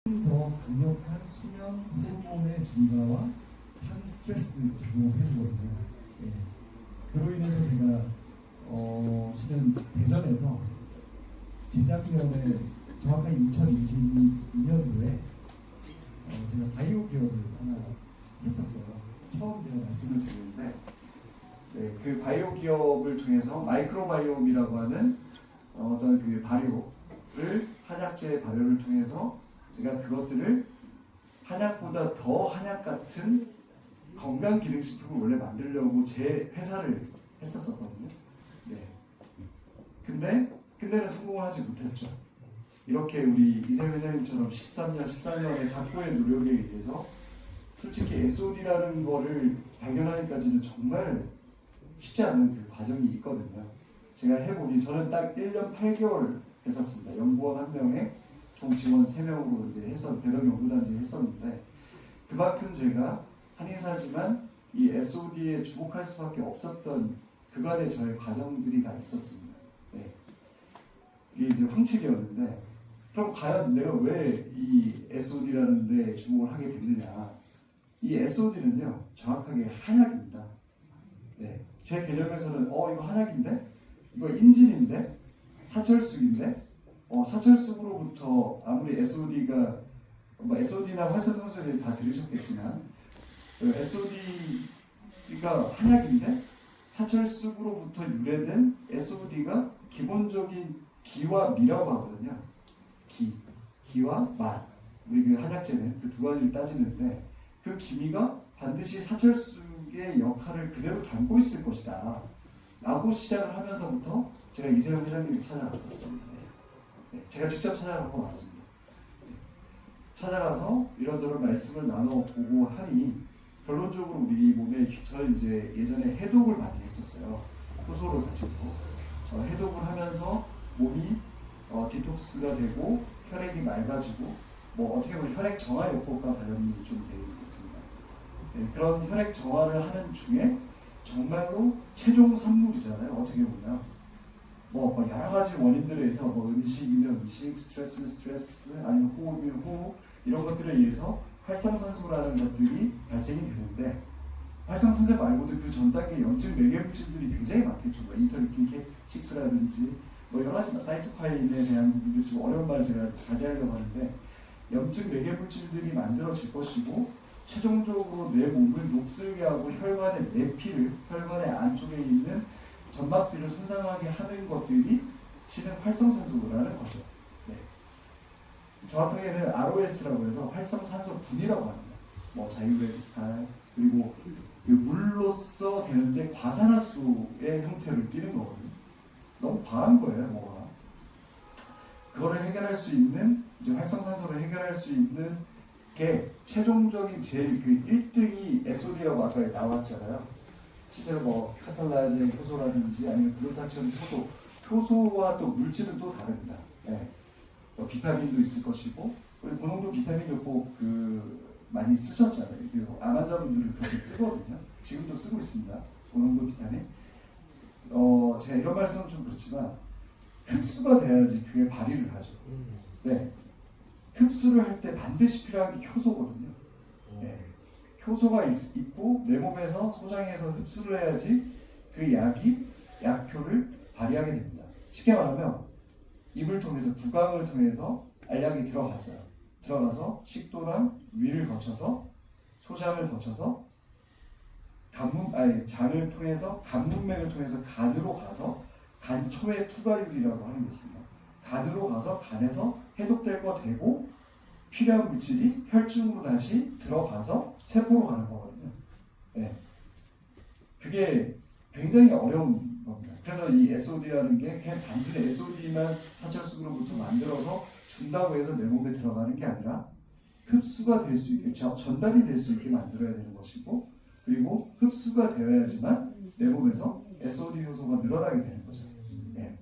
더 강력한 수면 호르몬의 증가와 항스트레스 작용을 해주거든요. 예. 그로 인해서 제가 실은 대전에서 재작년에 정확하게 2022년도에 제가 바이오 기업을 하나 했었어요. 처음 제가 말씀을 드리는데 네, 그 바이오 기업을 통해서 마이크로바이옴이라고 하는 어떤 그 발효를 한약재 발효를 통해서 제가 그것들을 한약보다 더 한약 같은 건강 기능식품을 원래 만들려고 제 회사를 했었거든요. 네. 근데는 성공을 하지 못했죠. 이렇게 우리 이세영 회장님처럼 14년의 각고의 노력에 의해서 솔직히 SOD라는 거를 발견하기까지는 정말 쉽지 않은 그 과정이 있거든요. 제가 해보니 저는 딱 1년 8개월 했었습니다. 연구원 1명에 총 직원 3명으로 이제 대덕 연구단지에 했었는데 그만큼 제가 한의사지만 이 SOD에 주목할 수밖에 없었던 그간의 저의 과정들이 다 있었습니다. 네. 이게 이제 황칙이었는데 그럼 과연 내가 왜 이 SOD라는 데 주목을 하게 됐느냐. 이 SOD는요 정확하게 한약입니다. 네. 제 개념에서는 이거 한약인데? 이거 인진인데? 사철쑥인데? 사철쑥으로부터 아무리 SOD가 SOD나 활성산소에 다 들으셨겠지만 SOD가 한약인데 사철쑥으로부터 유래된 SOD가 기본적인 기와 미라고 하거든요. 기와 맛. 우리 그 한약재는 그 두 가지를 따지는데 그 기미가 반드시 사철쑥의 역할을 그대로 담고 있을 것이다. 라고 시작을 하면서부터 제가 이세영 회장님을 찾아갔었습니다. 네, 제가 직접 찾아가고 왔습니다. 네, 찾아가서 이런저런 말씀을 나눠보고 하니 결론적으로 우리 몸에 저는 이제 예전에 해독을 많이 했었어요. 효소를 가지고 해독을 하면서 몸이 디톡스가 되고 혈액이 맑아지고 어떻게 보면 혈액 정화 요법과 관련이 좀 되어 있었습니다. 네, 그런 혈액 정화를 하는 중에 정말로 최종 산물이잖아요. 어떻게 보면 여러 가지 원인들에 의해서 음식이면 음식, 스트레스면 스트레스, 아니면 호흡이면 호흡 이런 것들에 의해서 활성산소라는 것들이 발생이 되는데 활성산소 말고도 그 전 단계 염증 매개 물질들이 굉장히 많겠죠. 인터루킨 6라든지 여러 가지 사이토카인에 대한 부분도 좀 어려운 말을 제가 자제하려고 하는데 염증 매개 물질들이 만들어질 것이고 최종적으로 내 몸을 녹슬게 하고 혈관의 내피를 혈관의 안쪽에 있는 점막들을 손상하게 하는 것들이 실은 활성산소라는 거죠. 네. 정확하게는 ROS라고 해서 활성산소 분이라고 합니다. 자유레디칼 그리고 그 물로써 되는데 과산화수의 형태를 띠는 거거든요. 너무 과한 거예요, 뭐가. 그거를 해결할 수 있는 이제 활성산소를 해결할 수 있는 게 최종적인 제일 그 1등이 SOD라고 아까 나왔잖아요. 실제로 카탈라제 효소라든지 아니면 글루타치온 효소와 또 물질은 또 다릅니다. 네. 비타민도 있을 것이고 우리 고농도 비타민도 꼭 많이 쓰셨잖아요. 암 환자분들은 그렇게 쓰거든요. 지금도 쓰고 있습니다. 고농도 비타민. 제가 이런 말씀은 좀 그렇지만 흡수가 돼야지 그게 발휘를 하죠. 네. 흡수를 할 때 반드시 필요한 게 효소거든요. 네. 효소가 있고 내 몸에서 소장해서 흡수를 해야지 그 약효를 발휘하게 됩니다. 쉽게 말하면 입을 통해서 구강을 통해서 알약이 들어가서 식도랑 위를 거쳐서 소장을 거쳐서 장을 통해서 간문맥을 통해서 간으로 가서 간초의 투과율이라고 하는 게 있습니다. 간으로 가서 간에서 해독될 거 되고 필요한 물질이 혈중으로 다시 들어가서 세포로 가는 거거든요. 네. 그게 굉장히 어려운 겁니다. 그래서 이 SOD라는 게 그냥 단순히 SOD만 사철쑥으로부터 만들어서 준다고 해서 내 몸에 들어가는 게 아니라 흡수가 될 수 있게, 전달이 될 수 있게 만들어야 되는 것이고 그리고 흡수가 되어야지만 내 몸에서 SOD 효소가 늘어나게 되는 거죠. 네.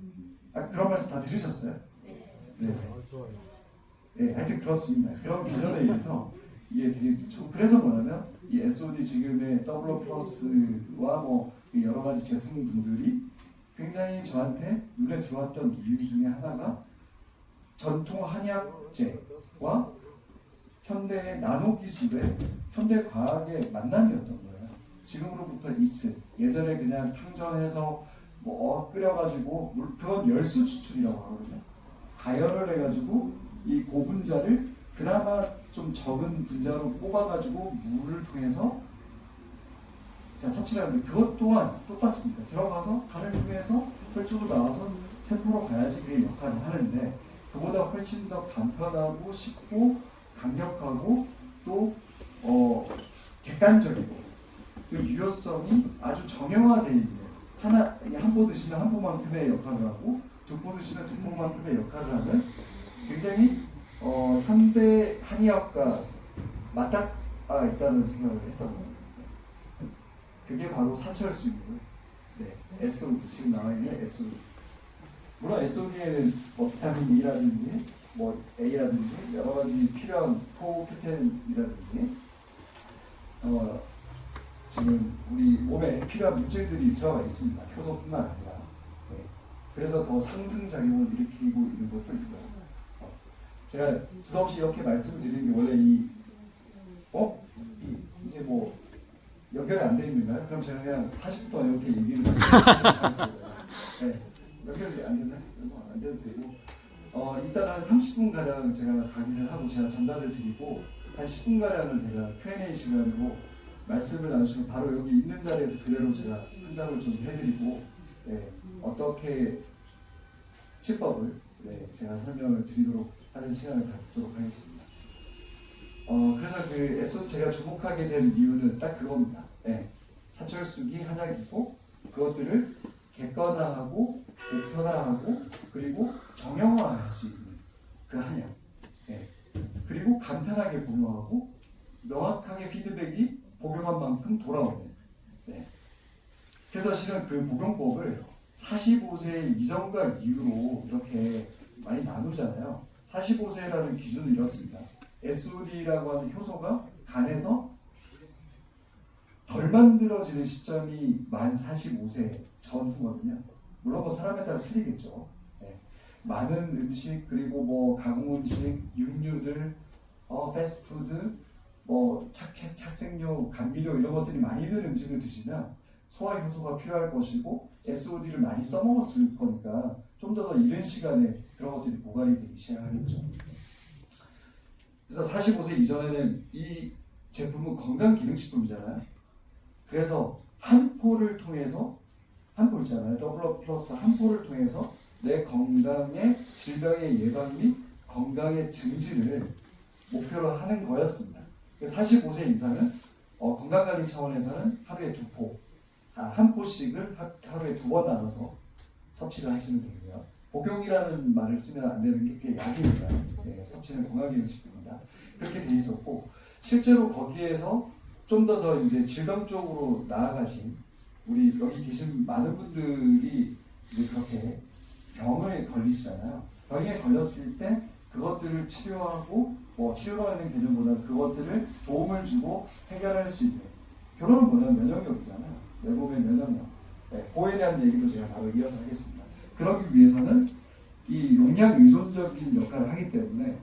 그런 말씀 다 들으셨어요? 네. 네, 하여튼 그렇습니다. 그런 비전에 의해서 이게 되게 그래서 뭐냐면 이 SOD 지금의 더블로 플러스와 여러 가지 제품분들이 굉장히 저한테 눈에 들어왔던 이유 중에 하나가 전통 한약재와 현대의 나노 기술의 현대 과학의 만남이었던 거예요. 지금으로부터 있을 예전에 그냥 탕전해서 뭐 끓여가지고 그건 열수 추출이라고 하거든요. 가열을 해가지고 이 고분자를 그나마 좀 적은 분자로 뽑아가지고 물을 통해서 자 섭취를 하는데 그것 또한 똑같습니다. 들어가서 간을 통해서 혈중으로 나와서 세포로 가야지 그게 역할을 하는데 그보다 훨씬 더 간편하고 쉽고 강력하고 또 객관적이고 그 유효성이 아주 정형화되어 있는 한 포 드시면 한 포만큼의 역할을 하고 두 포 드시면 두 포만큼의 역할을 하는 굉장히 현대 한의학과 맞닿아 있다는 생각을 했던 거예요. 그게 바로 사철수이고요. 네, SOD 지금 나와 있는 SOD. 물론 SOD에는 뭐 비타민 E라든지 뭐 A라든지 여러 가지 필요한 토큐텐이라든지 지금 우리 몸에 필요한 물질들이 들어가 있습니다. 효소뿐만 아니라. 네. 그래서 더 상승 작용을 일으키고 있는 것도 있고요. 제가 두서없이 이렇게 말씀을 드리는 게 원래 이게 뭐 연결이 안 돼 있는가요? 그럼 제가 그냥 40분 동안 이렇게 얘기를 하겠습니다. 네. 연결이 안 됐나요? 안 돼도 되고 일단 한 30분 가량 제가 강의를 하고 제가 전달을 드리고 한 10분 가량을 제가 Q&A 시간으로 말씀을 나누시면 바로 여기 있는 자리에서 그대로 제가 상담을 좀 해드리고 네, 어떻게 치법을 제가 설명을 드리도록 하는 시간을 갖도록 하겠습니다. 그래서 제가 주목하게 된 이유는 딱 그겁니다. 네, 사철수기 한약이고 그것들을 객관화하고 보편화하고 그리고 정형화할 수 있는 그 한약. 네. 그리고 간편하게 복용하고 명확하게 피드백이 복용한 만큼 돌아오는. 네. 그래서 실은 그 복용법을 45세 이전과 이후로 이렇게 많이 나누잖아요. 45세라는 기준은 이렇습니다. SOD라고 하는 효소가 간에서 덜 만들어지는 시점이 만 45세 전후거든요. 물론 뭐 사람에 따라 틀리겠죠. 네. 많은 음식 그리고 뭐 가공 음식, 육류들, 패스트푸드, 뭐 착색료, 감미료 이런 것들이 많이 든 음식을 드시면 소화 효소가 필요할 것이고 SOD를 많이 써먹었을 거니까 좀 더 이른 시간에 그런 것들이 보관이 되기 시작하겠죠. 그래서 45세 이전에는 이 제품은 건강기능식품이잖아요. 그래서 한 포를 통해서 한 포 있잖아요. 더블 플러스 한 포를 통해서 내 건강의 질병의 예방 및 건강의 증진을 목표로 하는 거였습니다. 45세 이상은 건강관리 차원에서는 하루에 두 포, 한 포씩을 하루에 두 번 나눠서 섭취를 하시면 되고요. 복용이라는 말을 쓰면 안 되는 게 그게 약입니다. 네, 섭취는 건강기능식품입니다. 그렇게 돼 있었고 실제로 거기에서 좀 더 이제 질병 쪽으로 나아가신 우리 여기 계신 많은 분들이 이제 그렇게 병에 걸리시잖아요. 병에 걸렸을 때 그것들을 치료하고 치료라는 개념보다 그것들을 도움을 주고 해결할 수 있는 결혼은 뭐냐면 면역력이잖아요. 내 몸의 면역력. 네, 그거에 대한 얘기도 제가 바로 이어서 하겠습니다. 그러기 위해서는 이 용량 의존적인 역할을 하기 때문에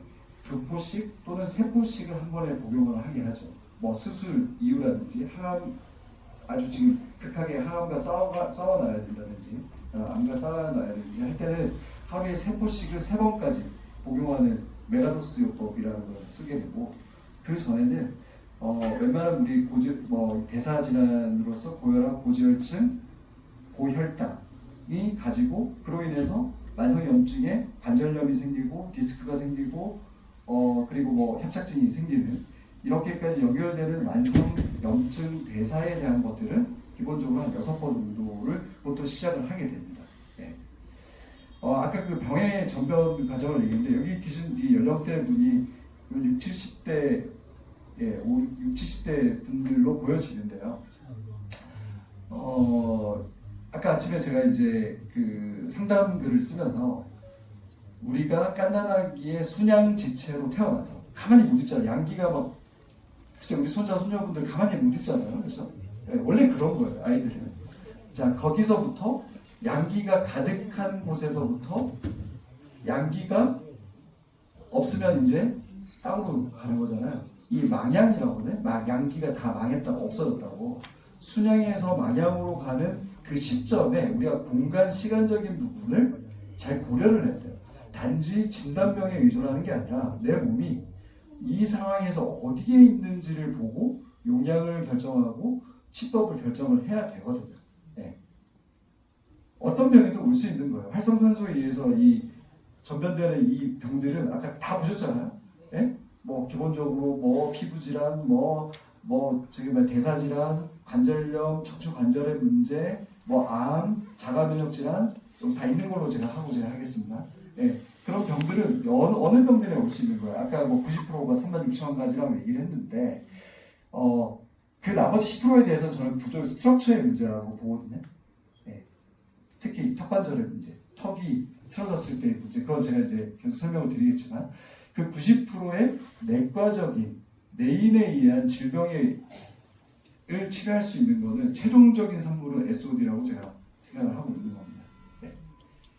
두 포씩 또는 세 포씩을 한 번에 복용을 하게 하죠. 뭐 수술 이유라든지 아주 지금 극하게 항암과 싸워놔야 된다든지 암과 싸워놔야 되는지 할 때는 하루에 세 포씩을 세 번까지 복용하는 메가도스 요법이라는 걸 쓰게 되고 그 전에는 웬만한 우리 대사 질환으로서 고혈압, 고지혈증, 고혈당이 가지고 그로 인해서 만성염증에 관절염이 생기고 디스크가 생기고 그리고 뭐 협착증이 생기는 이렇게까지 연결되는 만성염증 대사에 대한 것들은 기본적으로 한 6번 정도를부터 시작을 하게 됩니다. 네. 아까 그 병의 전변 과정을 얘기했는데 여기 계신 이 연령대 분이 60, 70대 60, 70대 분들로 보여지는데요. 아까 아침에 제가 이제 그 상담 글을 쓰면서 우리가 갓난아기의 순양지체로 태어나서 가만히 못 있잖아요. 양기가 막 진짜 우리 손자 손녀분들 가만히 못 있잖아요. 그렇죠? 네, 원래 그런 거예요. 아이들은. 자 거기서부터 양기가 가득한 곳에서부터 양기가 없으면 이제 땅으로 가는 거잖아요. 이 망향이라고 해. 양기가 다 망했다고 없어졌다고. 순양에서 망향으로 가는 그 시점에 우리가 공간 시간적인 부분을 잘 고려를 해야 돼요. 단지 진단명에 의존하는 게 아니라 내 몸이 이 상황에서 어디에 있는지를 보고 용량을 결정하고 치법을 결정을 해야 되거든요. 네. 어떤 병에도 올 수 있는 거예요. 활성산소에 의해서 이 전변되는 이 병들은 아까 다 보셨잖아요. 네? 뭐 기본적으로 뭐 피부질환, 지금 대사질환, 관절염, 척추 관절의 문제, 암, 자가면역 질환 여기 다 있는 걸로 제가 하겠습니다. 네. 그런 병들은 어느 병들에 올 수 있는 거예요. 아까 90%가 36,000가지라고 얘기를 했는데 그 나머지 10%에 대해서는 저는 구조 스트럭처의 문제라고 보거든요. 네. 특히 턱관절의 문제, 턱이 틀어졌을 때의 문제, 그건 제가 이제 계속 설명을 드리겠지만 그 90%의 내과적인 내인에 의한 질병을 치료할 수 있는 거는 최종적인 산물은 SOD라고 제가 생각을 하고 있는 겁니다. 네.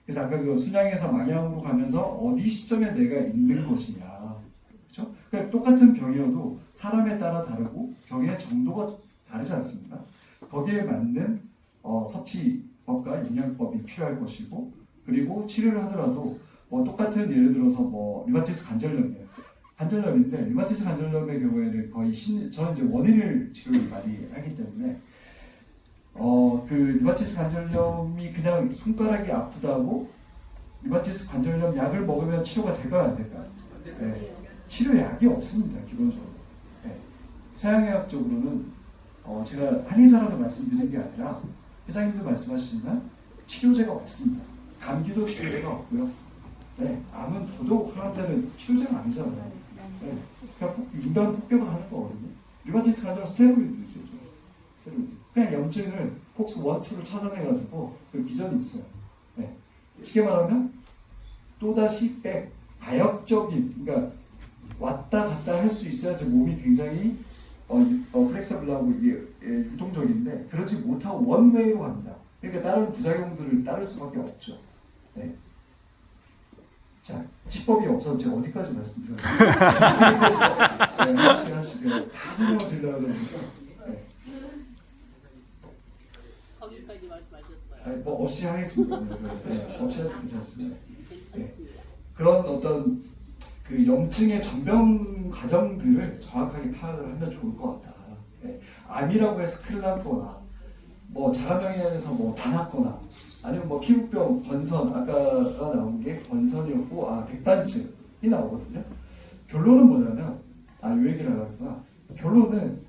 그래서 아까 그 순양에서 망향으로 가면서 어디 시점에 내가 있는 것이냐, 그렇죠? 그러니까 똑같은 병이어도 사람에 따라 다르고 병의 정도가 다르지 않습니까? 거기에 맞는 섭취법과 영양법이 필요할 것이고, 그리고 치료를 하더라도 똑같은 예를 들어서 류마티스 관절염인데 류마티스 관절염의 경우에는 거의 저는 이제 원인을 치료를 많이 하기 때문에 그 류마티스 관절염이 그냥 손가락이 아프다고 류마티스 관절염 약을 먹으면 치료가 될까요, 안 될까요? 네. 치료약이 없습니다, 기본적으로. 네. 서양의학적으로는 제가 한의사라서 말씀드리는 게 아니라 회장님도 말씀하시지만 치료제가 없습니다. 감기도 치료제가 없고요. 네, 암은 더더욱 하나는 치료제가 아니잖아요. 네, 그냥 인간 폭격을 하는 거거든요. 류마티스 관절 스테로이드죠. 스테로이드. 그냥 염증을 폭스 1, 2를 차단해가지고 그 기전이 있어요. 네. 쉽게 말하면 또다시 가역적인, 그러니까 왔다 갔다 할 수 있어야지 몸이 굉장히 플렉서블하고 이게 유동적인데 그러지 못하고 원웨이로 갑니다. 그러니까 다른 부작용들을 따를 수밖에 없죠. 네. 자, 치법이 없어서 제가 어디까지 말씀드렸나요? 네, 하나씩 제가 다 설명을 드리려고 그러니까 네. 거기까지 말씀하셨어요. 없이 하겠습니다. 네, 없이 해도 괜찮습니다. 네. 그런 어떤 그 염증의 전병 과정들을 정확하게 파악을 하면 좋을 것 같다. 네. 암이라고 해서 큰일 났거나 자가병원에서 다 났거나 아니면 피부병, 건선, 아까가 나온 게 건선이었고 백반증이 나오거든요. 결론은 뭐냐면 이 얘기를 하려니까 결론은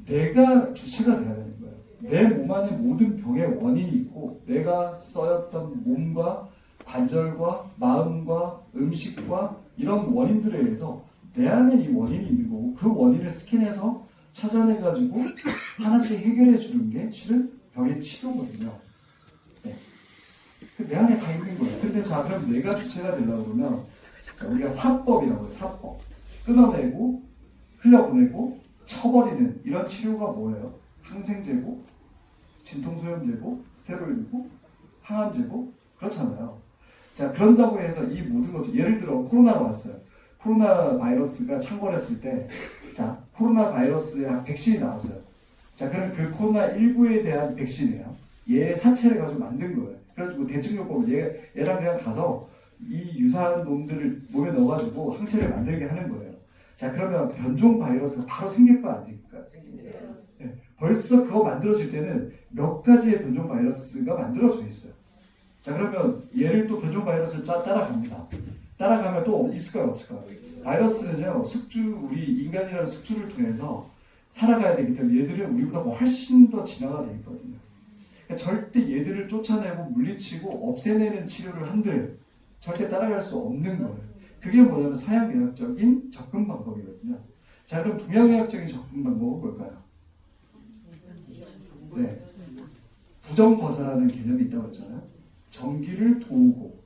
내가 주체가 돼야 되는 거예요. 내 몸 안에 모든 병의 원인이 있고 내가 써였던 몸과 관절과 마음과 음식과 이런 원인들에 의해서 내 안에 이 원인이 있는 거고 그 원인을 스캔해서 찾아내가지고 하나씩 해결해 주는 게 실은 병의 치료거든요. 네. 내 안에 다 있는 거예요. 근데 그럼 내가 주체가 되려고 그러면 우리가 사법이라고 해요. 사법. 끊어내고 흘려보내고 쳐버리는 이런 치료가 뭐예요? 항생제고 진통소염제고 스테로이드고 항암제고 그렇잖아요. 자, 그런다고 해서 이 모든 것들, 예를 들어 코로나가 왔어요. 코로나 바이러스가 창궐했을 때 코로나 바이러스의 백신이 나왔어요. 자, 그럼 그 코로나19에 대한 백신이에요. 얘 사체를 가지고 만든 거예요. 그래가지고 대증요법을 얘랑 그냥 가서 이 유사한 놈들을 몸에 넣어가지고 항체를 만들게 하는 거예요. 자, 그러면 변종 바이러스가 바로 생길 거 아닙니까? 네. 벌써 그거 만들어질 때는 몇 가지의 변종 바이러스가 만들어져 있어요. 자, 그러면 얘를 또 변종 바이러스를 따라갑니다. 따라가면 또 있을까요, 없을까요? 바이러스는요, 우리 인간이라는 숙주를 통해서 살아가야 되기 때문에 얘들은 우리보다 훨씬 더 진화가 되어 있거든요. 그러니까 절대 얘들을 쫓아내고 물리치고 없애내는 치료를 한들 절대 따라갈 수 없는 거예요. 그게 뭐냐면 서양의학적인 접근 방법이거든요. 자, 그럼 동양의학적인 접근 방법은 뭘까요? 네, 부정거사라는 개념이 있다고 했잖아요. 전기를 도우고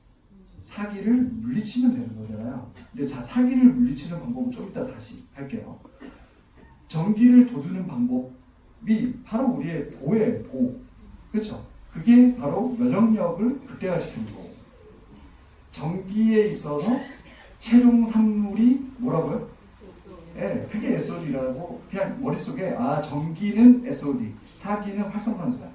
사기를 물리치면 되는 거잖아요. 근데 사기를 물리치는 방법은 좀 이따 다시 할게요. 전기를 돋우는 방법이 바로 우리의 보예요. 그렇죠? 그게 바로 면역력을 극대화시키는 거고 전기에 있어서 최종 산물이 뭐라고요? SOD라고 그냥 머릿속에 전기는 SOD, 사기는 활성산소다.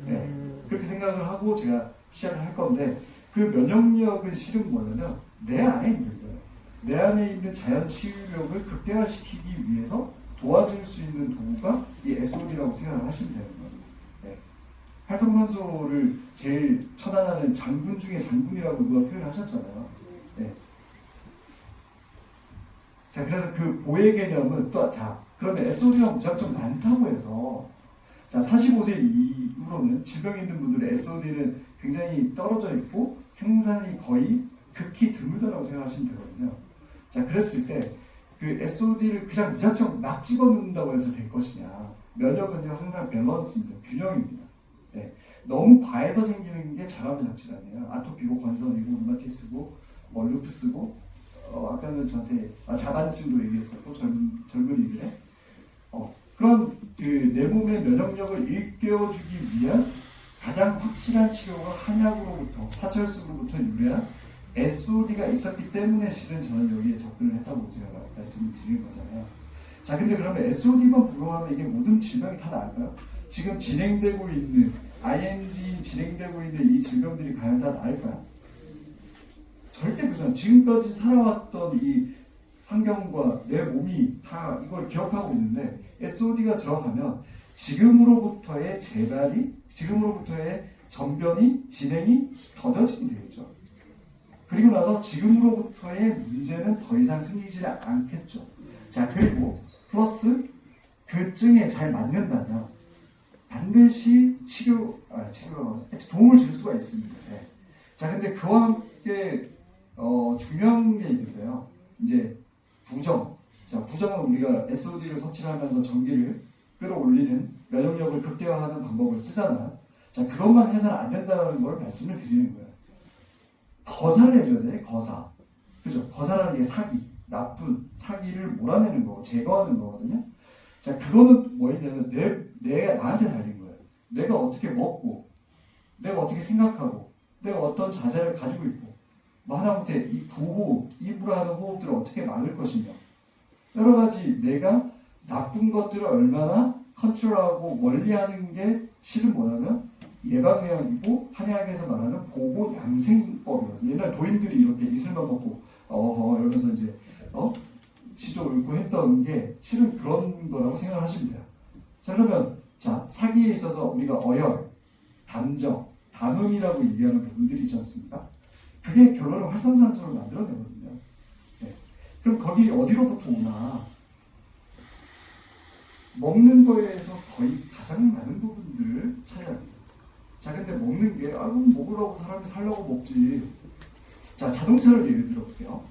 네. 그렇게 생각을 하고 제가 시작을 할 건데 그 면역력은 실은 뭐냐면 내 안에 있는 거예요. 내 안에 있는 자연 치유력을 극대화시키기 위해서 도와줄 수 있는 도구가 이 SOD라고 생각을 하시면 되는 거예요. 네. 활성산소를 제일 처단하는 장군 중에 장군이라고 누가 표현하셨잖아요. 네. 자, 그래서 그 보혜 개념은 그러면 SOD가 무작정 많다고 해서 45세 이후로는 질병이 있는 분들의 SOD는 굉장히 떨어져 있고 생산이 거의 극히 드물다라고 생각하시면 되거든요. 자, 그랬을 때 그 SOD를 그냥 무작정 막 집어넣는다고 해서 될 것이냐. 면역은요, 항상 밸런스입니다. 균형입니다. 네. 너무 과해서 생기는 게 자가면역 질환이에요. 아토피고 건선이고 루마티스고 루푸스고 아까는 저한테 자반증도 얘기했었고 젊은이들의 그런 내 몸의 면역력을 일깨워주기 위한 가장 확실한 치료가 한약으로부터 사철수로부터 유래한 SOD가 있었기 때문에 실은 저는 여기에 접근을 했다고 제가 말씀을 드린 거잖아요. 자, 근데 그러면 SOD만 복용하면 이게 모든 질병이 다 나을까요? 지금 진행되고 있는 ING 진행되고 있는 이 질병들이 과연 다 나을까요? 절대 그렇지 않아요. 지금까지 살아왔던 이 환경과 내 몸이 다 이걸 기억하고 있는데 SOD가 들어가면 지금으로부터의 전변이 진행이 더뎌지게 되겠죠. 그리고 나서 지금으로부터의 문제는 더 이상 생기지 않겠죠. 자, 그리고 플러스 그 증에 잘 맞는다면 반드시 도움을 줄 수가 있습니다. 네. 자, 근데 그와 함께 중요한 게 있는데요. 이제 부정. 자, 부정은 우리가 SOD를 섭취를 하면서 전기를 끌어올리는 면역력을 극대화하는 방법을 쓰잖아요. 자, 그것만 해서는 안 된다는 걸 말씀을 드리는 거예요. 거사를 해줘야 돼, 거사. 그죠? 거사라는 게 나쁜 사기를 몰아내는 거고, 제거하는 거거든요. 자, 그거는 뭐냐면, 내가 나한테 달린 거예요. 내가 어떻게 먹고, 내가 어떻게 생각하고, 내가 어떤 자세를 가지고 있고, 하다못해 이 구호흡, 입으로 하는 호흡들을 어떻게 막을 것이며, 여러 가지 내가 나쁜 것들을 얼마나 컨트롤하고 멀리하는 게 실은 뭐냐면 예방의학이고 한의학에서 말하는 보고 양생법이거든요. 옛날 도인들이 이렇게 이슬만 벗고 이러면서 이제 지조 읊고 했던 게 실은 그런 거라고 생각하시면 돼요. 자, 그러면 사기에 있어서 우리가 어열, 담정, 담음이라고 얘기하는 부분들이 있지 않습니까? 그게 결론은 활성산소를 만들어내거든요. 네. 그럼 거기 어디로부터 오나? 먹는 거에서 거의 가장 많은 부분들을 차지합니다. 자, 근데 먹는 게 그럼 먹으려고 사람이 살려고 먹지. 자, 자동차를 예를 들어볼게요.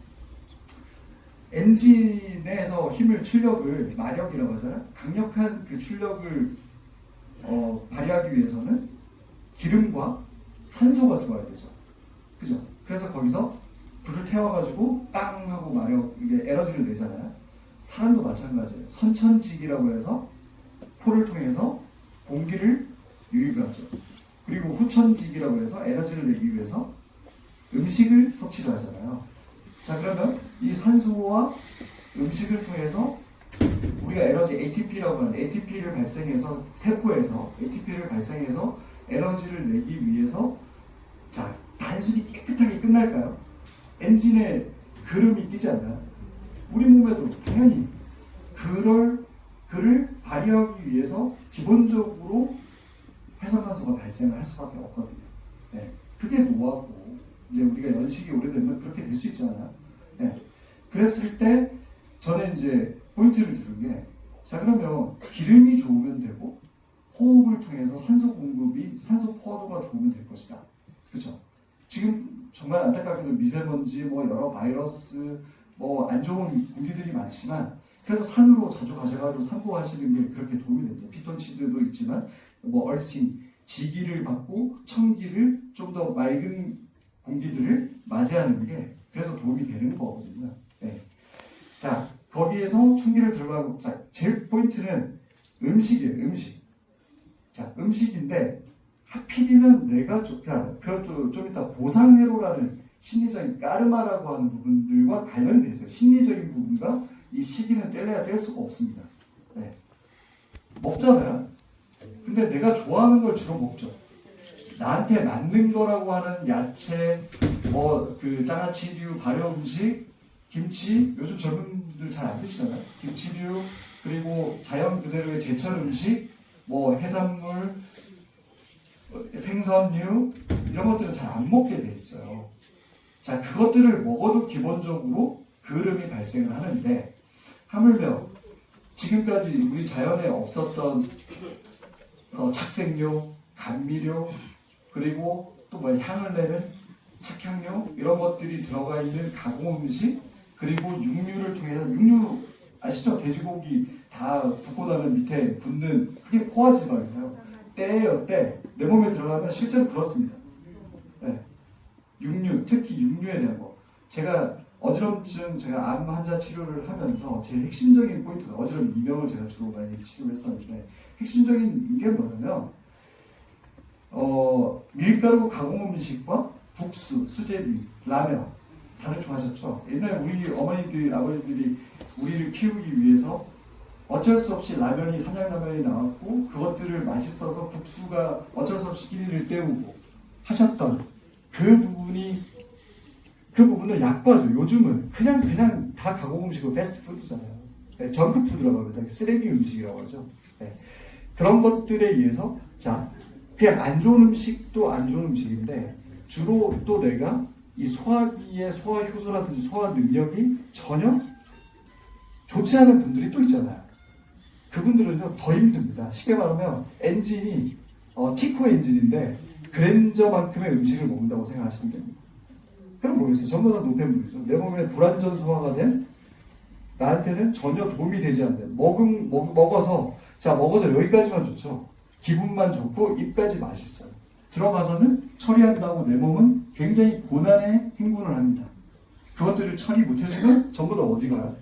엔진에서 출력을 마력이라고 하잖아요. 강력한 그 출력을 발휘하기 위해서는 기름과 산소가 들어와야 되죠. 그죠? 그래서 거기서 불을 태워가지고 빵 하고 이게 에너지를 내잖아요. 사람도 마찬가지예요. 선천직이라고 해서 코를 통해서 공기를 유입을 하죠. 그리고 후천직이라고 해서 에너지를 내기 위해서 음식을 섭취를 하잖아요. 자, 그러면 이 산소와 음식을 통해서 우리가 에너지 ATP라고 하는 ATP를 발생해서 세포에서 ATP를 발생해서 에너지를 내기 위해서 단순히 깨끗하게 끝날까요? 엔진에 그름이 끼지 않나요? 우리 몸에도 당연히 그를 발휘하기 위해서 기본적으로 활성산소가 발생을 할 수밖에 없거든요. 네. 그게 노하고 이제 우리가 연식이 오래되면 그렇게 될 수 있잖아요. 네. 그랬을 때 저는 이제 포인트를 들은 게 그러면 기름이 좋으면 되고 호흡을 통해서 산소 포화도가 좋으면 될 것이다. 그렇죠? 지금 정말 안타깝게도 미세먼지, 여러 바이러스, 안 좋은 공기들이 많지만 그래서 산으로 자주 가셔가지고 산보하시는 게 그렇게 도움이 됩니다. 피톤치드도 있지만 얼씬, 지기를 받고 청기를 좀 더 맑은 공기들을 맞이하는 게 그래서 도움이 되는 거거든요. 네. 자, 거기에서 청기를 들어가고 제일 포인트는 음식이에요. 음식인데 하필이면 내가 좀 이따 보상회로라는 심리적인 까르마라고 하는 부분들과 관련이 돼 있어요. 심리적인 부분과 이 시기는 뗄래야 뗄 수가 없습니다. 네. 먹잖아요. 근데 내가 좋아하는 걸 주로 먹죠. 나한테 맞는 거라고 하는 야채, 뭐 그 장아찌류, 발효 음식, 김치, 요즘 젊은 분들 잘 안 드시잖아요. 김치류, 그리고 자연 그대로의 제철 음식, 뭐 해산물, 생선류 이런 것들은 잘 안 먹게 돼 있어요. 자, 그것들을 먹어도 기본적으로 그름이 발생을 하는데, 하물며 지금까지 우리 자연에 없었던 착색료, 감미료, 그리고 또 뭐 향을 내는 착향료 이런 것들이 들어가 있는 가공 음식, 그리고 육류를 통해서, 육류 아시죠? 돼지고기 다 붓고 나면 밑에 붙는 그게 포화지방이에요. 때예요, 때. 내 몸에 들어가면 실제로 그렇습니다. 네. 육류, 특히 육류에 대한 거. 제가 어지럼증, 제가 암 환자 치료를 하면서 제일 핵심적인 포인트가, 어지럼 이명을 제가 주로 많이 치료했었는데, 핵심적인 게 뭐냐면, 밀가루 가공 음식과 국수, 수제비, 라면 다들 좋아하셨죠? 옛날에 우리 어머니들, 아버지들이 우리를 키우기 위해서 어쩔 수 없이 라면이, 삼양라면이 나왔고, 그것들을 맛있어서 국수가 어쩔 수 없이 1인을 때우고 하셨던 그 부분을 약과죠. 요즘은 그냥 다 가공 음식으로 패스트푸드잖아요. 네, 정크푸드라고 합니다. 쓰레기 음식이라고 하죠. 네. 그런 것들에 의해서, 자, 그냥 안 좋은 음식도 안 좋은 음식인데, 주로 또 내가 이 소화기의 소화 효소라든지 소화 능력이 전혀 좋지 않은 분들이 또 있잖아요. 그분들은요 더 힘듭니다. 쉽게 말하면 엔진이 티코 엔진인데 그랜저만큼의 음식을 먹는다고 생각하시면 됩니다. 그럼 뭐겠어요? 전부 다 노폐물이죠. 내 몸에 불완전 소화가 된, 나한테는 전혀 도움이 되지 않는, 먹어서 여기까지만 좋죠. 기분만 좋고 입까지 맛있어요. 들어가서는 처리한다고 내 몸은 굉장히 고난의 행군을 합니다. 그것들을 처리 못해주면 전부 다 어디 가요?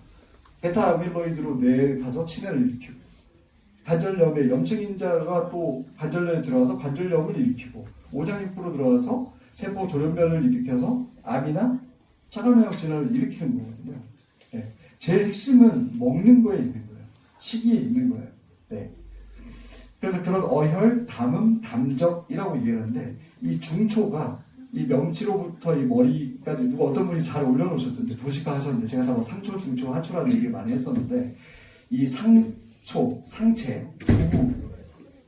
베타 아밀로이드로 뇌에 가서 치매를 일으키고, 관절염에 염증인자가 또 관절염에 들어가서 관절염을 일으키고, 오장육부로 들어가서 세포 돌연변을 일으켜서 암이나 척암해역 질환을 일으키는 거거든요. 네. 제일 핵심은 먹는 거에 있는 거예요. 식이에 있는 거예요. 네. 그래서 그런 어혈, 담음, 담적이라고 얘기하는데, 이 중초가 이 명치로부터 이 머리까지, 누가 어떤 분이 잘 올려놓으셨던데, 도식화 하셨는데, 제가 사실 상초, 중초, 하초라는 얘기를 많이 했었는데, 이 상초, 상체,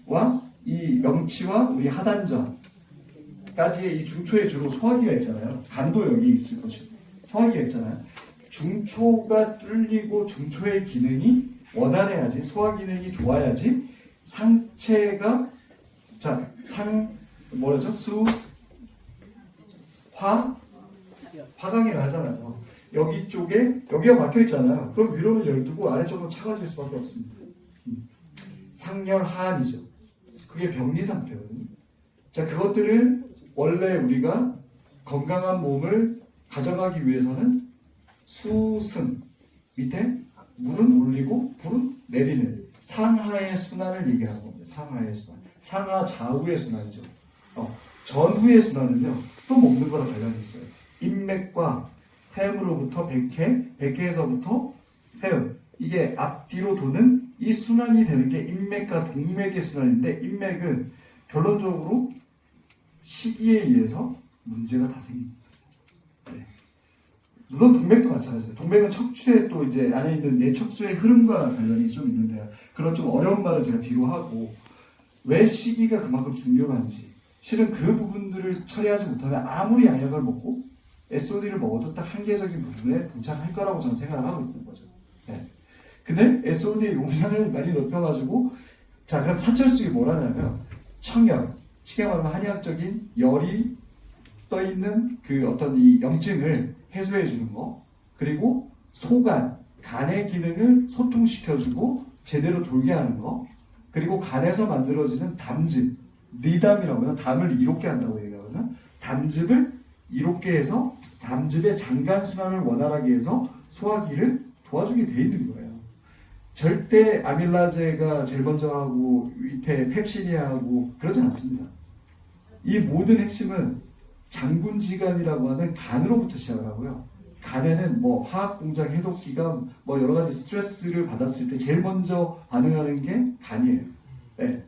두부와 이 명치와 우리 하단전까지의 이 중초에 주로 소화기가 있잖아요. 간도 여기 있을 것이고, 소화기가 있잖아요. 중초가 뚫리고 중초의 기능이 원활해야지, 소화 기능이 좋아야지, 상체가, 자, 화강이라 하잖아요. 여기 쪽에, 여기가 막혀 있잖아요. 그럼 위로는 열두고 아래쪽으로 차가질 수밖에 없습니다. 상열하안이죠. 그게 병리 상태거든요. 자, 그것들을 원래 우리가 건강한 몸을 가져가기 위해서는 수승, 밑에 물은 올리고 불은 내리는 상하의 순환을 얘기하는 겁니다. 상하의 순환. 상하 좌우의 순환이죠. 전후의 순환은요, 또 먹는 거랑 관련이 있어요. 인맥과 폐음으로부터 백회, 백회에서부터 폐음. 이게 앞뒤로 도는 이 순환이 되는 게 인맥과 동맥의 순환인데, 인맥은 결론적으로 시기에 의해서 문제가 다 생깁니다. 네. 물론 동맥도 마찬가지예요. 동맥은 척추에 또 이제 안에 있는 뇌척수의 흐름과 관련이 좀 있는데요. 그런 좀 어려운 말을 제가 뒤로 하고, 왜 시기가 그만큼 중요한지, 실은 그 부분들을 처리하지 못하면 아무리 양약을 먹고 SOD를 먹어도 딱 한계적인 부분에 봉착할 거라고 저는 생각을 하고 있는 거죠. 네. 근데 SOD의 용량을 많이 높여가지고, 자, 그럼 사철수기 뭘 하냐면, 청열, 쉽게 말하면 한의학적인 열이 떠있는 그 어떤 이 염증을 해소해 주는 거, 그리고 소간, 간의 기능을 소통시켜주고 제대로 돌게 하는 거, 그리고 간에서 만들어지는 담즙, 리담이라고 해요. 담을 이롭게 한다고 얘기하거든요. 담즙을 이롭게 해서 담즙의 장간순환을 원활하게 해서 소화기를 도와주게 돼 있는 거예요. 절대 아밀라제가 제일 먼저 하고 밑에 펩신이 하고 그러지 않습니다. 이 모든 핵심은 장군지간이라고 하는 간으로부터 시작을 하고요. 간에는 뭐 화학 공장 해독기가 뭐 여러 가지 스트레스를 받았을 때 제일 먼저 반응하는 게 간이에요. 네.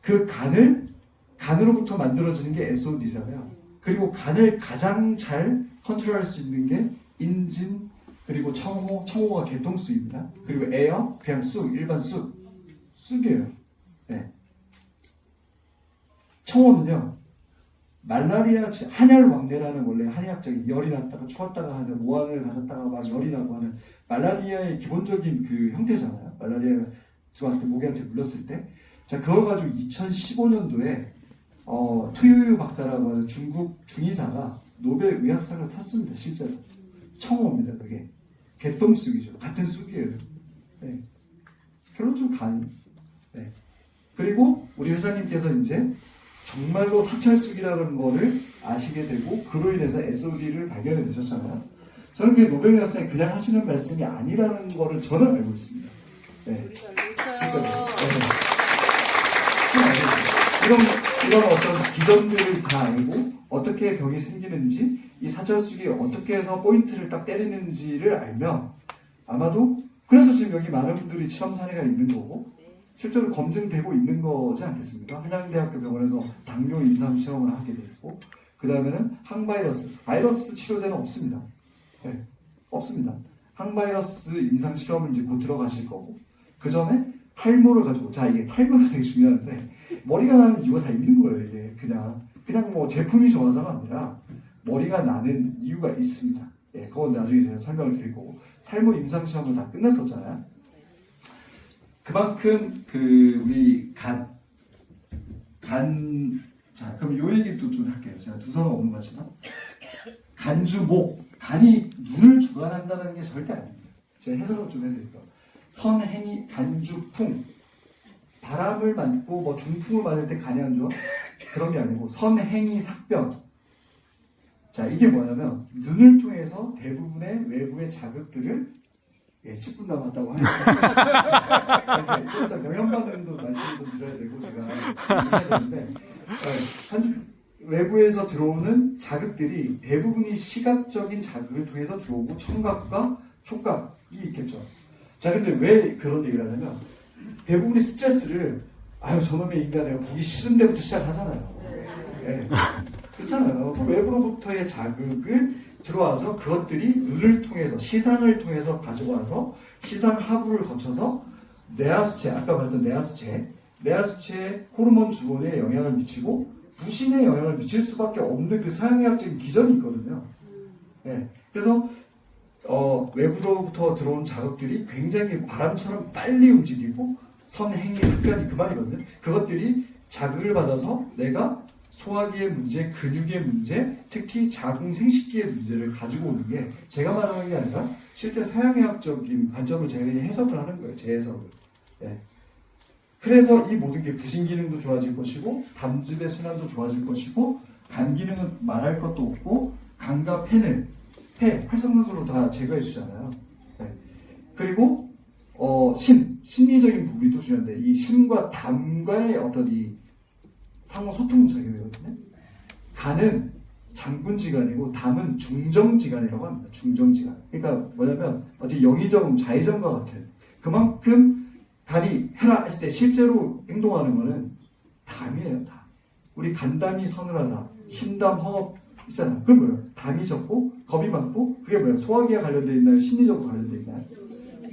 그 간으로부터 만들어지는 게 SOD잖아요. 그리고 간을 가장 잘 컨트롤할 수 있는 게 인진, 그리고 청호가 개통수입니다. 그리고 에어, 그냥 쑥, 일반 쑥이에요. 네. 청호는요, 말라리아 한열왕래라는 원래 한의학적인 열이 났다가 추웠다가 하는 모환을 가졌다가 막 열이 나고 하는 말라리아의 기본적인 그 형태잖아요. 말라리아가 들어왔을 때 모기한테 물렸을 때. 자, 그걸 가지고 2015년도에 투유유 박사라고 하는 중국 중의사가 노벨 의학상을 탔습니다. 실제로. 청호입니다. 그게. 개똥쑥이죠. 같은 쑥이에요. 네. 결론 좀 간. 네. 그리고 우리 회장님께서 이제 정말로 사찰쑥이라는 거를 아시게 되고 그로 인해서 SOD를 발견해 주셨잖아요. 저는 그게 노벨 의학상에 그냥 하시는 말씀이 아니라는 거를 저는 알고 있습니다. 네. 우리가 알고 그렇죠. 있어요. 이런 어떤 기전들을 다 알고 어떻게 병이 생기는지 이 사찰쑥이 어떻게 해서 포인트를 딱 때리는지를 알면 아마도 그래서 지금 여기 많은 분들이 실험 사례가 있는 거고 실제로 검증되고 있는 거지 않겠습니까? 한양대학교 병원에서 당뇨 임상 시험을 하게 되고 그 다음에는 바이러스 치료제는 없습니다. 네, 없습니다. 항바이러스 임상 시험을 이제 곧 들어가실 거고 그 전에 탈모를 가지고 자 이게 탈모도 되게 중요한데 머리가 나는 이유가 다 있는 거예요. 이게 그냥 뭐 제품이 좋아서가 아니라 머리가 나는 이유가 있습니다. 예, 그건 나중에 제가 설명을 드릴 거고 탈모 임상 시험은 다 끝났었잖아요. 그만큼 우리 자 그럼 요 얘기도 좀 할게요. 제가 두서가 없는 것 같지만 간주목 간이 눈을 주관한다는 게 절대 아닙니다. 제가 해석을 좀 해드릴게요. 선행이 간주풍 바람을 맞고 뭐 중풍을 맞을 때 간이 안 좋아? 그런 게 아니고 선행이 삭변. 자 이게 뭐냐면 눈을 통해서 대부분의 외부의 자극들을 10분 남았다고 하니까 이제 좀 이따 명현 반응도 말씀을 좀 드려야 되고 제가 해야 되는데 외부에서 들어오는 자극들이 대부분이 시각적인 자극을 통해서 들어오고 청각과 촉각이 있겠죠. 자 근데 왜 그런 얘기를 하냐면 대부분의 스트레스를 저놈의 인간 내가 보기 싫은 데부터 시작하잖아요. 네. 그렇잖아요. 외부로부터의 자극을 들어와서 그것들이 눈을 통해서 시상을 통해서 가져와서 시상 하부를 거쳐서 뇌하수체 아까 말했던 뇌하수체의 호르몬 주원에 영향을 미치고 부신에 영향을 미칠 수밖에 없는 그 서양의학적인 기전이 있거든요. 네. 그래서 외부로부터 들어온 자극들이 굉장히 바람처럼 빨리 움직이고 선행의 습관이 그 말이거든요. 그것들이 자극을 받아서 내가 소화기의 문제, 근육의 문제, 특히 자궁 생식기의 문제를 가지고 오는 게 제가 말하는 게 아니라 실제 서양의학적인 관점을 제가 해석을 하는 거예요. 제 해석을. 예. 그래서 이 모든 게 부신 기능도 좋아질 것이고 담즙의 순환도 좋아질 것이고 간 기능은 말할 것도 없고 간과 폐, 활성산소로 다 제거해 주잖아요. 예. 그리고 심리적인 부분이 또 중요한데 이 심과 담과의 어떤 이 상호 소통 작용이거든요. 간은 장군지간이고 담은 중정지간이라고 합니다. 중정지간. 그러니까 뭐냐면 어디 영의정, 좌의정과 같은 그만큼 간이 해라 했을 때 실제로 행동하는 거는 담이에요. 담. 우리 간담이 서늘하다, 심담, 허업 있잖아요. 그게 뭐예요? 담이 적고 겁이 많고 그게 뭐예요? 소화기와 관련되어 있나요? 심리적으로 관련되어 있나요?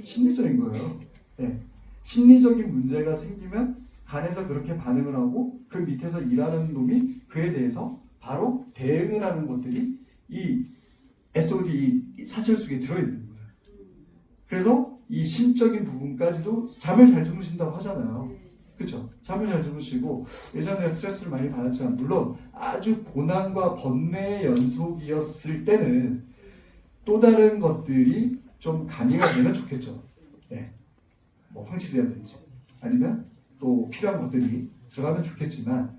심리적인 거예요. 네. 심리적인 문제가 생기면 간에서 그렇게 반응을 하고 그 밑에서 일하는 놈이 그에 대해서 바로 대응을 하는 것들이 이 SOD 사찰속에 들어있는 거예요. 그래서 이 심적인 부분까지도 잠을 잘 주무신다고 하잖아요. 그렇죠? 잠을 잘 주무시고 예전에 스트레스를 많이 받았지만 물론 아주 고난과 번뇌의 연속이었을 때는 또 다른 것들이 좀 가미가 되면 좋겠죠. 네. 뭐 황칠이라든지 아니면 또 필요한 것들이 들어가면 좋겠지만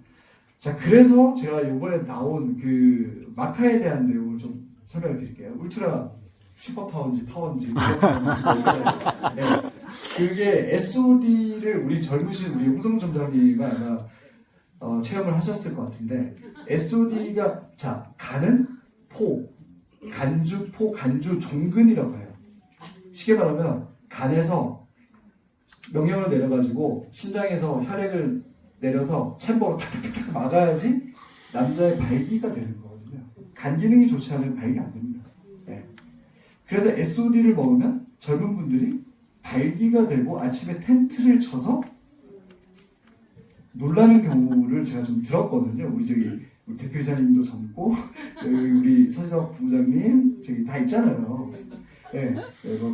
자 그래서 제가 이번에 나온 그 마카에 대한 내용을 좀 설명을 드릴게요. 울트라 슈퍼파워인지 파워인지 네. 그게 SOD를 우리 젊으신 우리 홍성 점장님이 아마 체험을 하셨을 것 같은데 SOD가 자 간은 포 간주포, 간주 종근이라고 해요. 쉽게 말하면 간에서 명령을 내려가지고 심장에서 혈액을 내려서 챔버로 탁탁탁탁 막아야지 남자의 발기가 되는 거거든요. 간 기능이 좋지 않으면 발기 안 됩니다. 네. 그래서 SOD를 먹으면 젊은 분들이 발기가 되고 아침에 텐트를 쳐서 놀라는 경우를 제가 좀 들었거든요. 우리 대표이사님도 젊고 우리 서지석 부장님 저기 다 있잖아요. 예,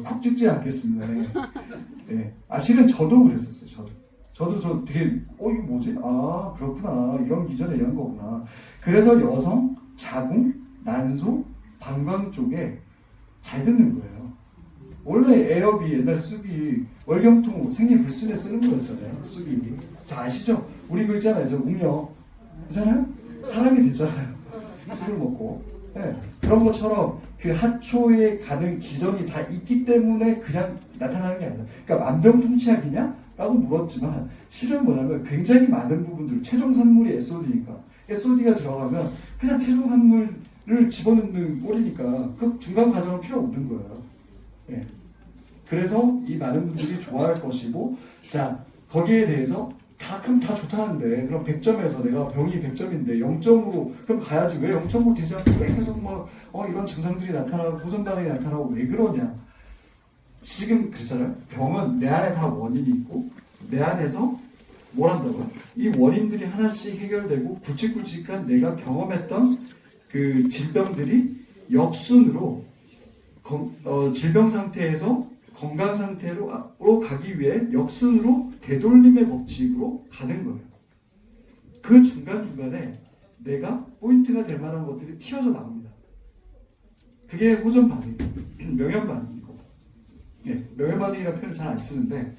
콕 찍지 않겠습니다. 예. 예. 아 실은 저도 그랬었어요. 저도 저 되게 이거 뭐지? 아 그렇구나. 이런 기전에 이런 거구나. 그래서 여성, 자궁, 난소, 방광 쪽에 잘 듣는 거예요. 원래 에어비 옛날 쑥이 월경통 생리 불순에 쓰는 거였잖아요. 쑥이. 자 아시죠? 우리 그 있잖아요. 저 웅녀 있잖아요. 사람이 됐잖아요. 쑥을 먹고. 예. 그런 것처럼 그 하초에 가는 기전이 다 있기 때문에 그냥 나타나는 게 아니라 그러니까 만병통치약이냐? 라고 물었지만 실은 뭐냐면 굉장히 많은 부분들 최종산물이 SOD니까 SOD가 들어가면 그냥 최종산물을 집어넣는 꼴이니까 그 중간 과정은 필요 없는 거예요. 예. 그래서 이 많은 분들이 좋아할 것이고 자 거기에 대해서 그럼 다 좋다는데 그럼 100점에서 내가 병이 100점인데 0점으로 그럼 가야지 왜 0점으로 되지 않고 왜 계속 뭐 이런 증상들이 나타나고 호전 반응이 나타나고 왜 그러냐 지금 그랬잖아요. 병은 내 안에 다 원인이 있고 내 안에서 뭘 한다고요? 이 원인들이 하나씩 해결되고 굵직굵직한 내가 경험했던 그 질병들이 역순으로 질병 상태에서 건강 상태로 가기 위해 역순으로 되돌림의 법칙으로 가는 거예요. 그 중간중간에 내가 포인트가 될 만한 것들이 튀어져 나옵니다. 그게 호전 반응, 명현 반응이고 명현 반응이라는 표현을 잘 안 쓰는데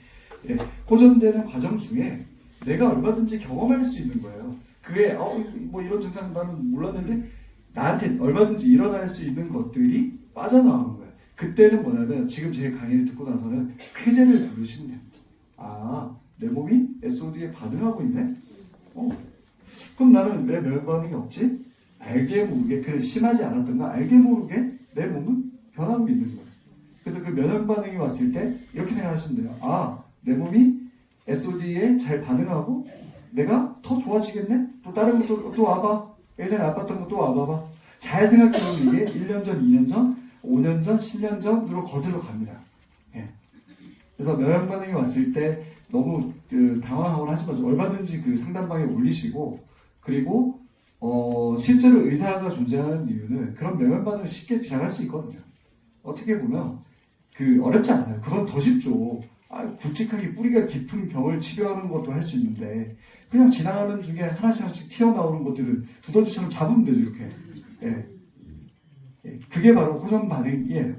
호전되는 과정 중에 내가 얼마든지 경험할 수 있는 거예요. 그게 뭐 이런 증상 나는 몰랐는데 나한테 얼마든지 일어날 수 있는 것들이 빠져나오는 거예요. 그때는 뭐냐면 지금 제 강의를 듣고 나서는 쾌재를 부르시면 됩니다. 아, 내 몸이 SOD에 반응하고 있네? 그럼 나는 왜 면역 반응이 없지? 알게 모르게, 그래 심하지 않았던가 알게 모르게 내 몸은 변하고 있는 거예요. 그래서 그 면역 반응이 왔을 때 이렇게 생각하시면 돼요. 아, 내 몸이 SOD에 잘 반응하고 내가 더 좋아지겠네? 또 다른 것도 또 와봐. 예전에 아팠던 것도 와봐봐. 잘 생각해보면 이게 1년 전, 2년 전, 5년 전, 10년 전으로 거슬러 갑니다. 예. 그래서 면역 반응이 왔을 때 너무 당황하거나 하지 마세요. 얼마든지 그 상담방에 올리시고 그리고 실제로 의사가 존재하는 이유는 그런 면역 반응을 쉽게 지나갈 수 있거든요. 어떻게 보면 어렵지 않아요. 그건 더 쉽죠. 굵직하게 뿌리가 깊은 병을 치료하는 것도 할 수 있는데 그냥 지나가는 중에 하나씩 튀어나오는 것들은 두더지처럼 잡으면 되죠. 이렇게. 예. 그게 바로 호전 반응이에요.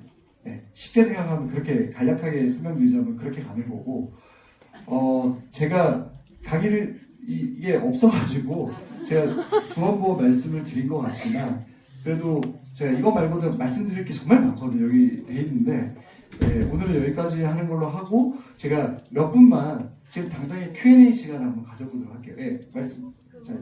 쉽게 생각하면 그렇게 간략하게 설명드리자면 그렇게 가는 거고 제가 강의를 이게 없어가지고 제가 중원보 말씀을 드린 것 같지만 그래도 제가 이거 말고도 말씀드릴 게 정말 많거든요. 여기 돼 있는데 오늘은 여기까지 하는 걸로 하고 제가 몇 분만 지금 당장에 Q&A 시간을 한번 가져보도록 할게요. 말씀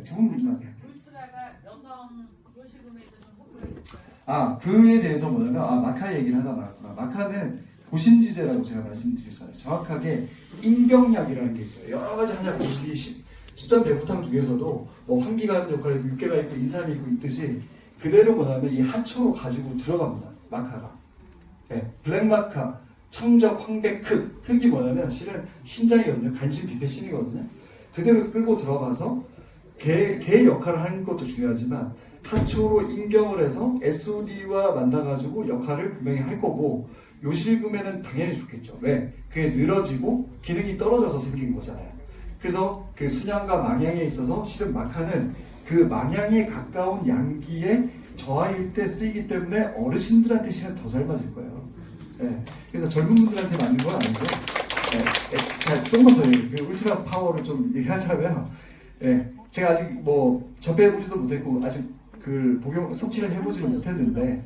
두 분만 할게요. 울트라가 여성 요실금에도 좀 호불호 있어요? 그에 대해서 뭐냐면 마카 얘기를 하다 말았구나. 마카는 고신지제라고 제가 말씀드렸어요. 정확하게 인경약이라는 게 있어요. 여러 가지 한약 우리 10전 대부탕 중에서도 뭐 환기가 하는 역할이 있고 육개가 있고 인삼이 있고 있듯이 그대로 뭐냐면 이 하초로 가지고 들어갑니다. 마카가. 블랙마카, 청적, 황백, 흑이 뭐냐면 실은 신장이거든요. 간신 비패신이거든요. 그대로 끌고 들어가서 개의 역할을 하는 것도 중요하지만 하초로 인경을 해서 SOD와 만나가지고 역할을 분명히 할 거고 요실금에는 당연히 좋겠죠. 왜? 그게 늘어지고 기능이 떨어져서 생긴 거잖아요. 그래서 그 순양과 망향에 있어서 실은 마카는 그 망향에 가까운 양기의 저하일 때 쓰이기 때문에 어르신들한테 실은 더 잘 맞을 거예요. 그래서 젊은 분들한테 맞는 건 아니죠. 자, 조금만 더 그 울트라 파워를 좀 얘기하자면 제가 아직 뭐 접해보지도 못했고 아직 그 복용 섭취를 해보지를 못했는데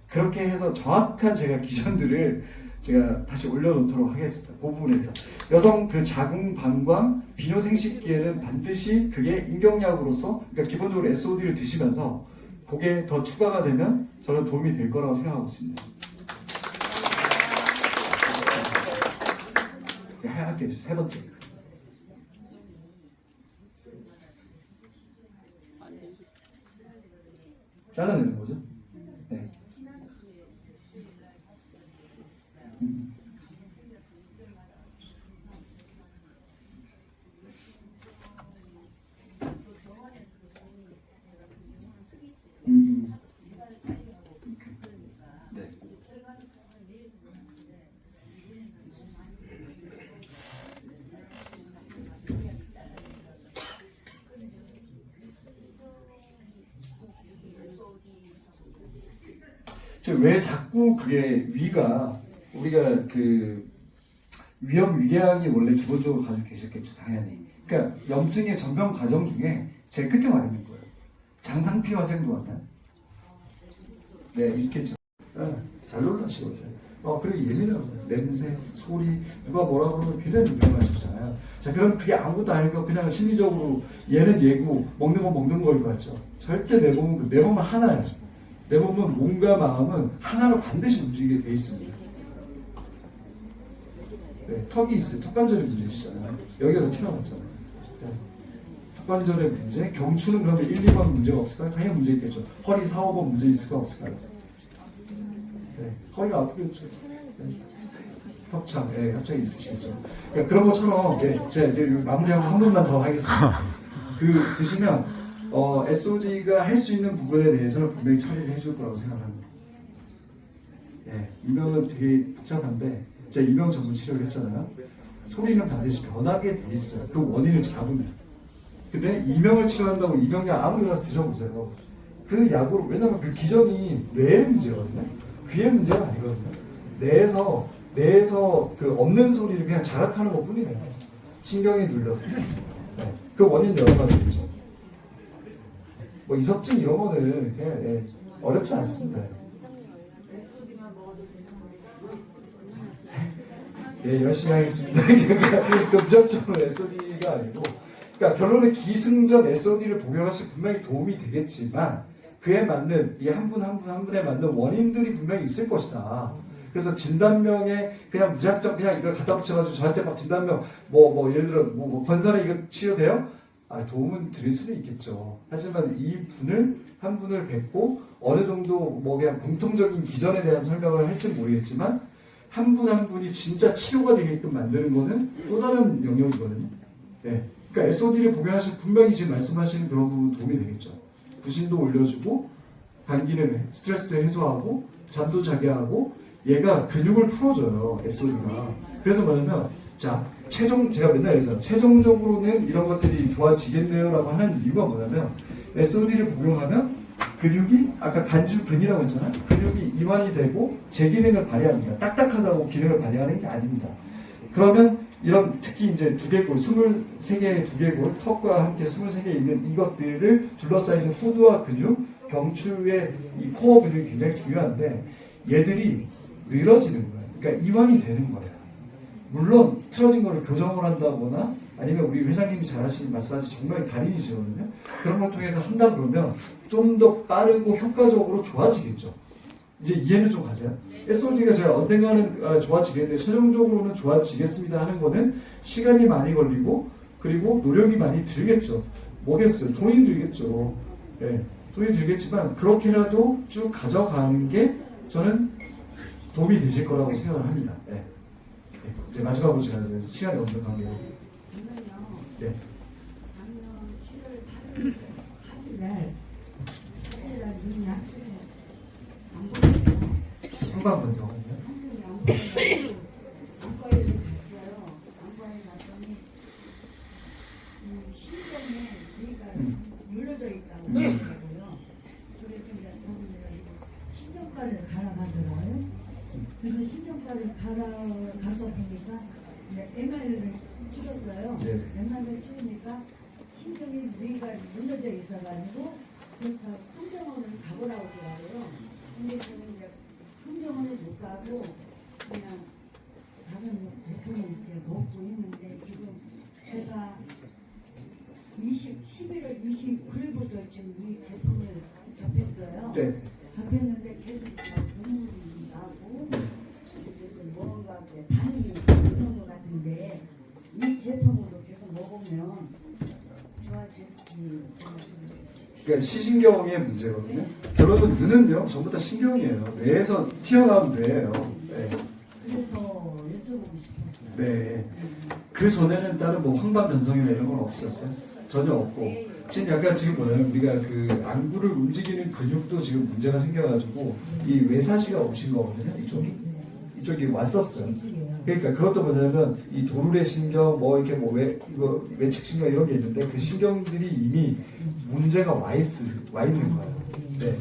그렇게 해서 정확한 제가 기전들을 제가 다시 올려놓도록 하겠습니다. 그 부분에서 여성 그 자궁, 방광, 비뇨 생식기에는 반드시 그게 인경약으로서 그러니까 기본적으로 SOD를 드시면서 그게 더 추가가 되면 저는 도움이 될 거라고 생각하고 있습니다. 할게요. 세 번째. 잘라내는 거죠. 네. 음. 음. 네. 왜 자꾸 그게 위가 우리가 그 위험 위궤양이 원래 기본적으로 가지고 계셨겠죠, 당연히. 그러니까 염증의 전병 과정 중에 제일 끝에 와 있는 거예요. 장상피화생도 왔나요? 네, 있겠죠. 네, 잘 놀라시거든요. 그리고 예민하고 냄새, 소리, 누가 뭐라 그러면 굉장히 민감하시잖아요. 자, 그럼 그게 아무것도 아니고 그냥 심리적으로 얘는 얘고 먹는 거 먹는 거일 것 같죠. 절대 내 몸은 하나예요. 내 몸은 몸과 마음은 하나로 반드시 움직이게 돼 있습니다. 네, 턱이 있어요. 턱관절의 문제시잖아요. 여기가 더 튀어나왔잖아요. 네. 턱관절의 문제, 경추는 그러면 1, 2번 문제가 없을까요? 당연히 문제 있겠죠. 허리 4, 5번 문제 있을까 없을까요? 네, 허리가 아프겠죠. 네. 협착, 네, 협착이 있으시겠죠. 그러니까 그런 것처럼, 제가 이제 마무리하고 한 번만 더 하겠습니다. 드시면, SOD가 할 수 있는 부분에 대해서는 분명히 처리를 해줄 거라고 생각합니다. 예, 이명은 되게 복잡한데, 제가 이명 전문 치료를 했잖아요. 소리는 반드시 변하게 돼 있어요. 그 원인을 잡으면. 근데 이명을 치료한다고 이명약 아무리 가서 드셔보세요. 그 약으로, 왜냐면 그 기전이 뇌의 문제거든요. 귀의 문제가 아니거든요. 뇌에서 그 없는 소리를 그냥 자각하는 것 뿐이에요. 신경이 눌려서. 네. 그 원인 여러 가지죠. 뭐 이석증 이런 거는 그냥 어렵지 않습니다. 예, 열심히 하겠습니다. 그 무작정으로 SOD가 아니고, 그러니까 결론은 기승전 SOD를 복용하시면 분명히 도움이 되겠지만 그에 맞는 이 한 분 한 분 한 분에 맞는 원인들이 분명히 있을 것이다. 그래서 진단명에 그냥 무작정 그냥 이걸 갖다 붙여가지고 저한테 막 진단명 예를 들어 건설에 이거 치료돼요? 도움은 드릴 수는 있겠죠. 하지만 이 분을 한 분을 뵙고 어느 정도 그냥 공통적인 기전에 대한 설명을 할지 모르겠지만 한 분 한 분이 진짜 치료가 되게끔 만드는 거는 또 다른 영역이거든요. 네. 그러니까 SOD를 복용하시면 분명히 지금 말씀하시는 그런 부분 도움이 되겠죠. 부신도 올려주고 감기는 스트레스도 해소하고 잠도 자게 하고 얘가 근육을 풀어줘요. SOD가. 그래서 뭐냐면 제가 맨날 얘기하잖아요. 최종적으로는 이런 것들이 좋아지겠네요 라고 하는 이유가 뭐냐면 SOD를 복용하면 근육이 아까 간주근이라고 했잖아요. 근육이 이완이 되고 제 기능을 발휘합니다. 딱딱하다고 기능을 발휘하는 게 아닙니다. 그러면 이런 특히 이제 두개골, 23개의 두개골, 턱과 함께 23개 있는 이것들을 둘러싸이는 후두와 근육, 경추의 이 코어 근육이 굉장히 중요한데 얘들이 늘어지는 거예요. 그러니까 이완이 되는 거예요. 물론 틀어진 거를 교정을 한다거나 아니면 우리 회장님이 잘하시는 마사지 정말 달인이시거든요. 그런 걸 통해서 한다 그러면 좀 더 빠르고 효과적으로 좋아지겠죠. 이제 이해는 좀 가세요? SOD가 제가 언젠가는 좋아지겠는데 최종적으로는 좋아지겠습니다 하는 거는 시간이 많이 걸리고 그리고 노력이 많이 들겠죠. 뭐겠어요? 돈이 들겠죠. 네, 돈이 들겠지만 그렇게라도 쭉 가져가는 게 저는 도움이 되실 거라고 생각을 합니다. 네. 이제 마지막으로 제가 시간이 없는 관계로. 네. 한방 분석. 눌러져 있다고 하더라고요. 그래서 신경과를 갈아가더라고요. 그래서 신경과를 가서 보니까 MR을 찍었어요. MR을 찍으니까 신경이 뇌가 눌러져 있어가지고 그러니까 품정원을 가보라고 하더라고요. 근데 저는 이제 품정원을 못 가고 그냥 다른 제품을 이렇게 먹고 있는데 지금 제가 11월 29일부터 지금 이 제품을 잡혔어요. 네. 잡혔는데 계속 막 눈물이 나고 뭔가 이렇게 반응이 있는 것 같은데 이 제품으로 계속 먹으면 좋아질지. 그러니까 시신경의 문제거든요. 결론은 눈은요 전부 다 신경이에요. 뇌에서 튀어나온 뇌예요. 네. 그래서 여쭤보고 싶었어요. 네. 그 전에는 다른 뭐 황반 변성이나 이런 건 없었어요. 전혀 없고 지금 약간 지금 뭐냐면 우리가 그 안구를 움직이는 근육도 지금 문제가 생겨가지고 이 외사시가 오신 거거든요. 이쪽이 왔었어요. 그러니까 그것도 뭐냐면 이 도르래 신경 뭐 이렇게 뭐 이거 외측 신경 이런 게 있는데 그 신경들이 이미 문제가 와 있는 거예요. 네.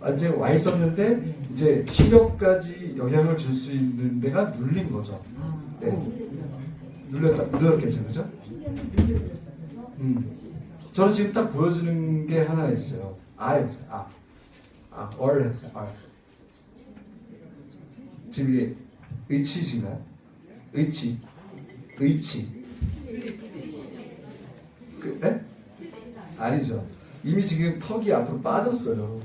완전히 와 있었는데 이제 시력까지 영향을 줄 수 있는 데가 눌린 거죠. 네. 눌렸겠죠, 그죠? 신경이 눌려졌어서 저는 지금 딱 보여주는 게 하나 있어요. 해보세요. 얼 해보세요. 지금 이게 의치신가요? 의치. 네? 아니죠. 이미 지금 턱이 앞으로 빠졌어요.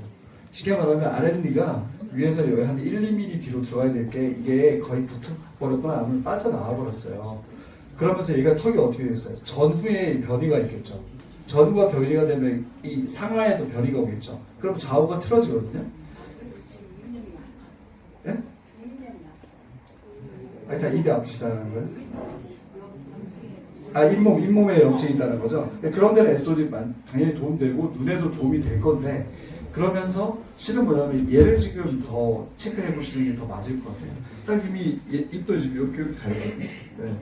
쉽게 말하면 아랫니가 위에서 여기 한 1, 2mm 뒤로 들어가야 될 게 이게 거의 붙어버렸거나 아니면 빠져나와 버렸어요. 그러면서 얘가 턱이 어떻게 됐어요? 전후에 변이가 있겠죠. 전후가 변이가 되면 이 상하에도 변이가 오겠죠. 그럼 좌우가 틀어지거든요. 예? 아니, 다 입이 아프시다는 거예요? 잇몸에 염증이 있다는 거죠. 그런 데는 SOD 당연히 도움되고 눈에도 도움이 될 건데 그러면서 실은 뭐냐면 얘를 지금 더 체크해 보시는 게 더 맞을 것 같아요. 딱 이미 입도 지금 이렇게 가거든요. 네.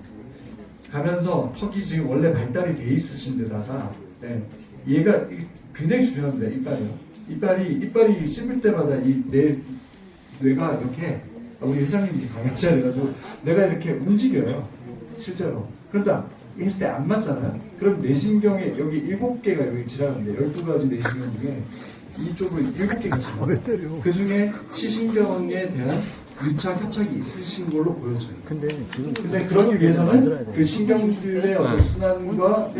가면서 턱이 지금 원래 발달이 돼 있으신 데다가 네. 얘가 굉장히 중요합니다. 이빨이 씹을 때마다 이 뇌가 이렇게 우리 회장님이 강아지야 돼가지고 내가 이렇게 움직여요. 실제로. 그러다 했을 때 안 맞잖아요. 그럼 뇌신경에 여기 7개가 여기 지나는데 12가지 뇌신경 중에 이쪽으로 7개가 지나요. 그 중에 시신경에 대한 유착, 협착이 있으신 걸로 보여져요. 근데 그러기 위해서는 그 신경들의 어떤 순환과